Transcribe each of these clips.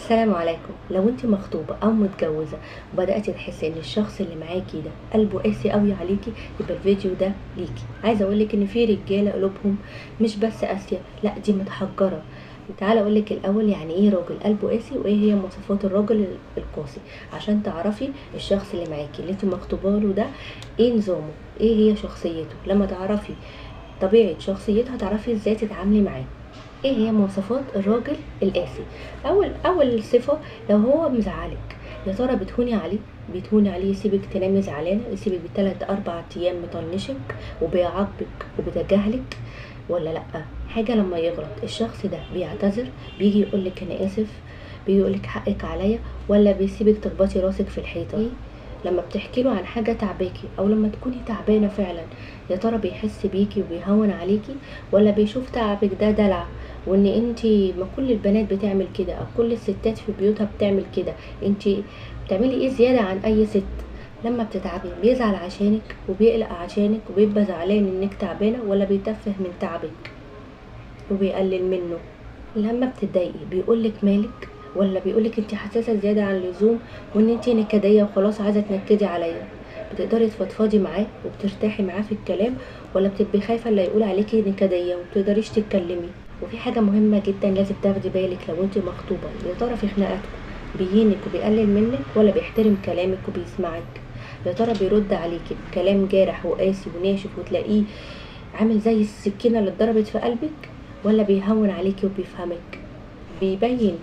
السلام عليكم. لو انت مخطوبة او متجوزة وبدأتي تحسي ان الشخص اللي معاكي ده قلبه قاسي قوي عليكي، يبقى الفيديو ده ليكي. عايزة اقولك ان في رجالة قلوبهم مش بس قاسية، لا دي متحجرة. تعالى اقولك الاول يعني ايه راجل قلبه قاسي، وايه هي مواصفات الراجل القاسي، عشان تعرفي الشخص اللي معاكي اللي انت مخطوبة له ده ايه نظامه، ايه هي شخصيته. لما تعرفي طبيعة شخصيته هتعرفي ازاي تتعاملي معاه. ايه هي مواصفات الراجل القاسي؟ اول صفه، لو هو مزعلك يا ترى بتهوني عليه؟ بتهوني عليه يسيبك تنامي زعلانه، يسيبك بالتلات اربع ايام مطنشك وبيعاقبك وبيتجاهلك، ولا لا؟ حاجه لما يغلط الشخص ده بيعتذر، بيجي يقولك انا اسف، بيجي يقولك حقك عليا، ولا بيسيبك تخبطي راسك في الحيطه؟ إيه؟ لما بتحكي له عن حاجه تعباكي او لما تكوني تعبانه فعلا، يا ترى بيحس بيكي وبيهون عليكي، ولا بيشوف تعبك ده دلع، وان انتي ما كل البنات بتعمل كده او كل الستات في بيوتها بتعمل كده، انتي بتعملي ايه زيادة عن اي ست؟ لما بتتعبي بيزعل عشانك وبيقلق عشانك وبيبقى زعلان انك تعبانة، ولا بيتفه من تعبك وبيقلل منه؟ لما بتتضايقي بيقولك مالك، ولا بيقولك انتي حساسة زيادة عن اللزوم وان انتي نكدية وخلاص عايزة تنكدي عليا؟ بتقدري تفضفضي معاه وبترتاحي معاه في الكلام، ولا بتبقي خايفة اللي يقول عليكي نكدية ومبتقدريش تتكلمي؟ وفي حاجة مهمة جدا لازم تاخدي بالك لو انت مخطوبة، يا ترى في خناقاتكم بيهينك وبيقلل منك، ولا بيحترم كلامك وبيسمعك؟ يا ترى بيرد عليكي بكلام جارح وقاسي وناشف وتلاقيه عامل زي السكينة اللي اتضربت في قلبك، ولا بيهون عليكي وبيفهمك؟ بيبين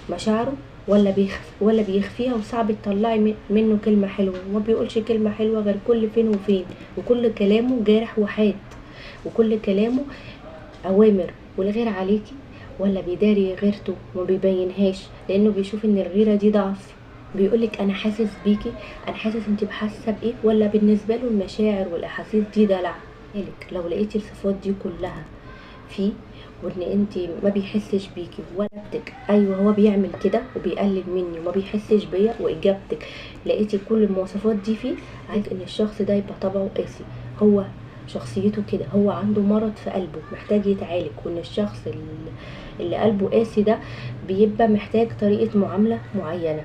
مشاعره ولا بيخفيها وصعب تطلعي منه كلمة حلوة؟ وما بيقولش كلمة حلوة غير كل فين وفين، وكل كلامه جارح وحاد، وكل كلامه اوامر والغير عليكي؟ ولا بيداري غيرته وما بيبينهاش لانه بيشوف ان الغيرة دي ضعف؟ بيقولك انا حاسس بيكي، انا حاسس انت حاسه بايه، ولا بالنسبه له المشاعر والاحاسيس دي دلع؟ لك لو لقيتي الصفات دي كلها فيه، وان انت ما بيحسش بيكي ولا بتك، ايوه هو بيعمل كده وبيقلل مني وما بيحسش بيا، واجابتك لقيتي كل المواصفات دي فيه، عايز ان الشخص ده يبقى طبعه قاسي، هو شخصيته كده، هو عنده مرض في قلبه محتاج يتعالج. وان الشخص اللي قلبه قاسي ده بيبقى محتاج طريقة معاملة معينة.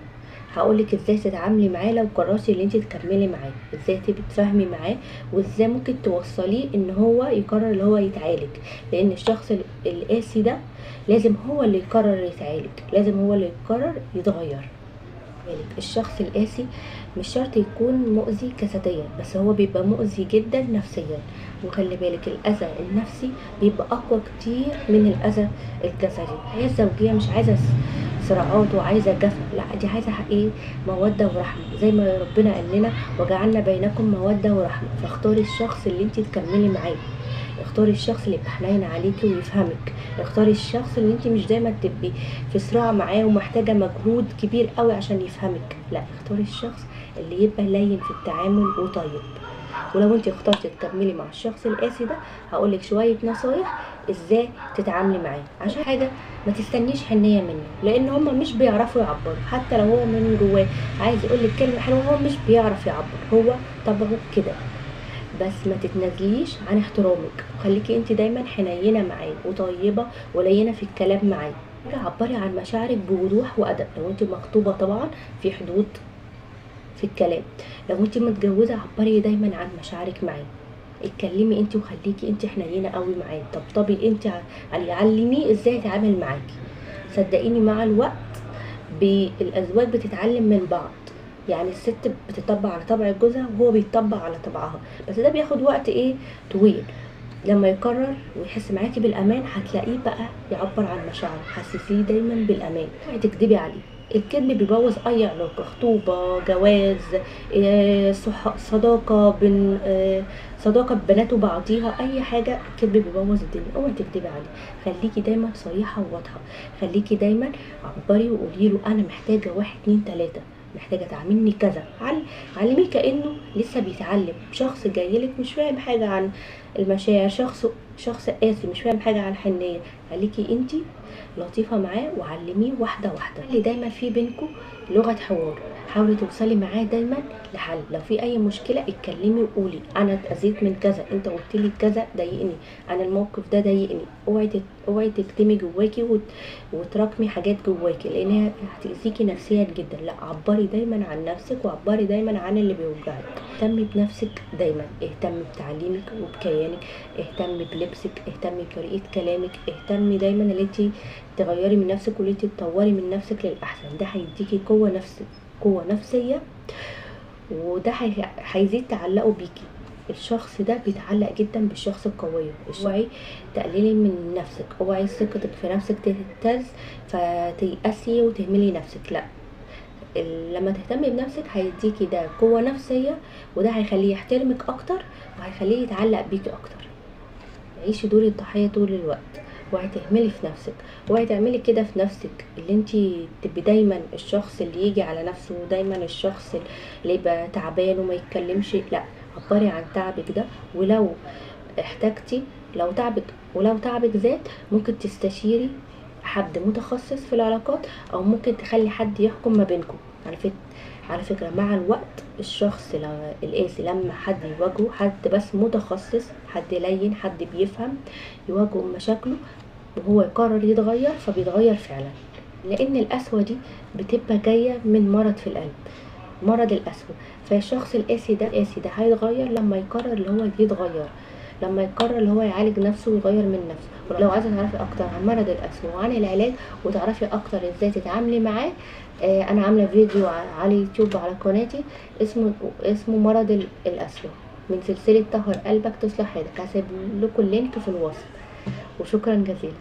هقولك ازاي تتعاملي معاه لو قررتي ان انت تكملي معاه، ازاي تبقي تفهمي معاه، وازاي ممكن توصليه ان هو يقرر اللي هو يتعالج. لان الشخص القاسي ده لازم هو اللي يقرر يتعالج، لازم هو اللي يقرر يتغير. الشخص القاسي مش شرط يكون مؤذي جسديا، بس هو بيبقى مؤذي جدا نفسيا. وخلي بالك الاذى النفسي بيبقى اقوى كتير من الاذى الجسدي. الحياه الزوجيه مش عايزه صراعات وعايزه جفا، لا دي عايزه ايه؟ موده ورحمه، زي ما ربنا قال لنا وجعلنا بينكم موده ورحمه. فاختاري الشخص اللي انت تكملي معاه، اختاري الشخص اللي يبقى حنين عليكي ويفهمك، اختاري الشخص اللي انت مش دايما تبقي في صراع معاه ومحتاجه مجهود كبير قوي عشان يفهمك، لا اختاري الشخص اللي يبقى لين في التعامل وطيب. ولو انت اخترتي تكملي مع الشخص القاسي ده، هقولك شويه نصايح ازاي تتعاملي معاه. عشان حاجه، ما تستنيش حنيه منه، لان هما مش بيعرفوا يعبروا. حتى لو هو من جواه عايز يقولك كلمه حلوه، هو مش بيعرف يعبر، هو طبعه كده. بس ما تتنازليش عن احترامك، وخليكي انت دايما حنينه معاه وطيبه ولينه في الكلام معاه. عبري عن مشاعرك بوضوح وادب. لو انت مخطوبه طبعا في حدود في الكلام، لو انت متجوزه عبري دايما عن مشاعرك معاه. اتكلمي انت وخليكي انت حنينه قوي معاه، طبطبي انت علميه ازاي يتعامل معاكي. صدقيني مع الوقت الازواج بتتعلم من بعض. يعني الست بتطبع على طبع جوزها وهو بيطبع على طبعها، بس ده بياخد وقت طويل. لما يقرر ويحس معاكي بالامان هتلاقيه بقى يعبر عن مشاعره. حسسيه دايما بالامان، اوعي تكدبي عليه. الكذب بيبوظ اي علاقه، خطوبه، جواز، صداقه بين صداقه بنات وبعضيها، اي حاجه الكذب بيبوظ الدنيا. اوعي تكدبي عليه، خليكي دايما صريحه وواضحه، خليكي دايما عبري وقولي له انا محتاجه واحد اتنين تلاته، محتاجه تعملني كذا. علميه كانه لسه بيتعلم، شخص جايلك مش فاهم حاجه عن المشاعر، شخص قاسي مش فاهم حاجه عن الحنيه، خليكي انتي لطيفه معاه وعلميه واحده واحده. اللي دايما في بينكم لغه حوار، حاولي توصلي معاه دايما لحل. لو في اي مشكله اتكلمي وقولي انا اتاذيت من كذا، انت قلت لي كذا ضايقني، انا الموقف ده ضايقني. اوعي تكتمي جواكي وتراكمي حاجات جواكي، لانها هتاذيكي نفسيا جدا. لا، عبري دايما عن نفسك، وعبري دايما عن اللي بيوجعك. اهتمي بنفسك دايما، اهتمي بتعليمك وبكيانك، اهتمي بلبسك، اهتمي بطريقه كلامك، اهتمي دايما ان انت تغيري من نفسك واللي انت تطوري من نفسك للاحسن. ده هيديكي قوه نفسيه، وده هيزيد تعلقه بيكي. الشخص ده بيتعلق جدا بالشخص القوي. اوعي تقللي من نفسك، اوعي ثقتك في نفسك تهتز فتيأسي وتهملي نفسك. لا، لما تهتمي بنفسك هيديكي ده قوة نفسية، وده هيخليه يحترمك اكتر وهيخليه يتعلق بيكي اكتر. عيشي دور الضحية طول الوقت، اوعي تهملي في نفسك، اوعي تعملي كده في نفسك اللي انتي تبقي دايما الشخص اللي يجي على نفسه، ودايما الشخص اللي يبقى تعبان وما يتكلمش. لا، عبري عن تعبك ده، ولو احتاجتي، ولو تعبك زاد ممكن تستشيري حد متخصص في العلاقات، او ممكن تخلي حد يحكم ما بينكم. على فكرة مع الوقت الشخص القاسي لما حد يواجهه، حد بس متخصص، حد لين، حد بيفهم، يواجهه مشاكله وهو يقرر يتغير، فبيتغير فعلا. لان القسوة دي بتبقى جاية من مرض في القلب، مرض القسوة. فالشخص القاسي ده هيتغير لما يقرر اللي هو يتغير، لما يقرر اللي هو يعالج نفسه ويغير من نفسه. ولو عايزه تعرفي اكتر عن مرض القسوة وعن العلاج، وتعرفي اكتر ازاي تتعاملي معاه، انا عامله فيديو على اليوتيوب على قناتي اسمه مرض القسوة، من سلسله طهر قلبك تصلح حياتك. هسيب لكم اللينك في الوصف. وشكرا جزيلا.